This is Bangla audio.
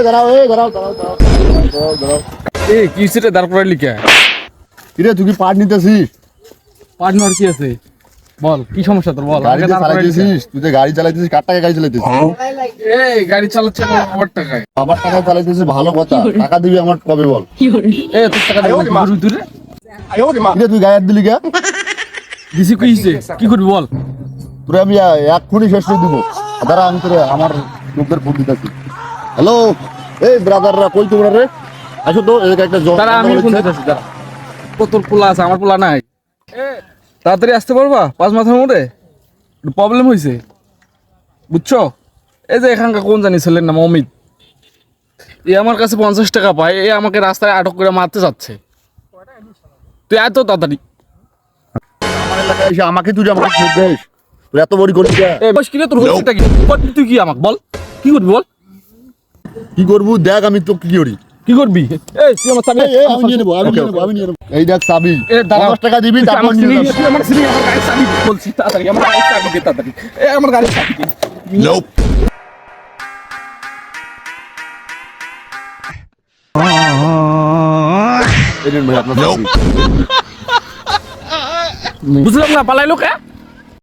দাঁড়াও। কি সেটা দাঁড় করাই লিখা? কিরে তুই কি পাট নিতেছিস? পার্টনার কি আছে বল, কি সমস্যা তোর বল। গাড়ি চালাইতেছিস? তুই যে গাড়ি চালাইতেছিস, কার টাকায় গাড়ি চালাইতেছিস? এই গাড়ি চালাচ্ছে আমার টাকায়। আমার টাকায় চালাইতেছিস ভালো কথা, টাকা দিবি আমার কবে বল? তোর টাকা দেবো কি করবি তুই রে? কিরে তুই গায়ে হাত দিলি কে? দিছি কি হইছে, কি করবি বল? তোরে আমি এক্ষুনি শেষ করে দিব। দাঁড়া আমি তোরে আমার লোকদের ফোন দিতেছি। হ্যালো, এই ব্রাদাররা কই তোমরা রে? আসো তো, এদিকে একটা তারা আমি ফোন দিতেছি, দাঁড়া। তোর পোলা আছে, আমার পোলা নাই। তাড়াতাড়ি আসতে পারবা? 5 মাথার মোড়ে প্রবলেম হয়েছে, বুঝছো? এই যে এখানকার কোন জানি ছেলের নাম অমিত, এ আমার কাছে 50 টাকা পায়, এ আমাকে রাস্তায় আটক করে মারতে যাচ্ছে। তুই এত তাড়াতাড়ি আমার এলাকায় এসে আমাকে তুই আমাকে ফোন দিস? তুই এত বড় করবি কে? বস কিরে, তোর হচ্ছেটা কি? তুই কি আমাকে বল, কি করবি বল? কি করবো দেখ, আমি তো কি করি। কি করবি? এই তুই আমার চাবি, আমি নিয়ে নেবো, আমি নিয়ে নেবো। এই দেখ চাবি, এ দাঁড়া, 50 টাকা দিবি, তারপর আমার নিয়ে সিনি, যাবি। তুই আমার সিনি, আমার গাড়ির চাবি বলছি, তাড়াতাড়ি আমার গাড়ির চাবি দে, তাড়াতাড়ি। আমার গাড়ির চাবি দে। এই নেন ভাই আপনার চাবি। বুঝলাম না, পালাইলো কে?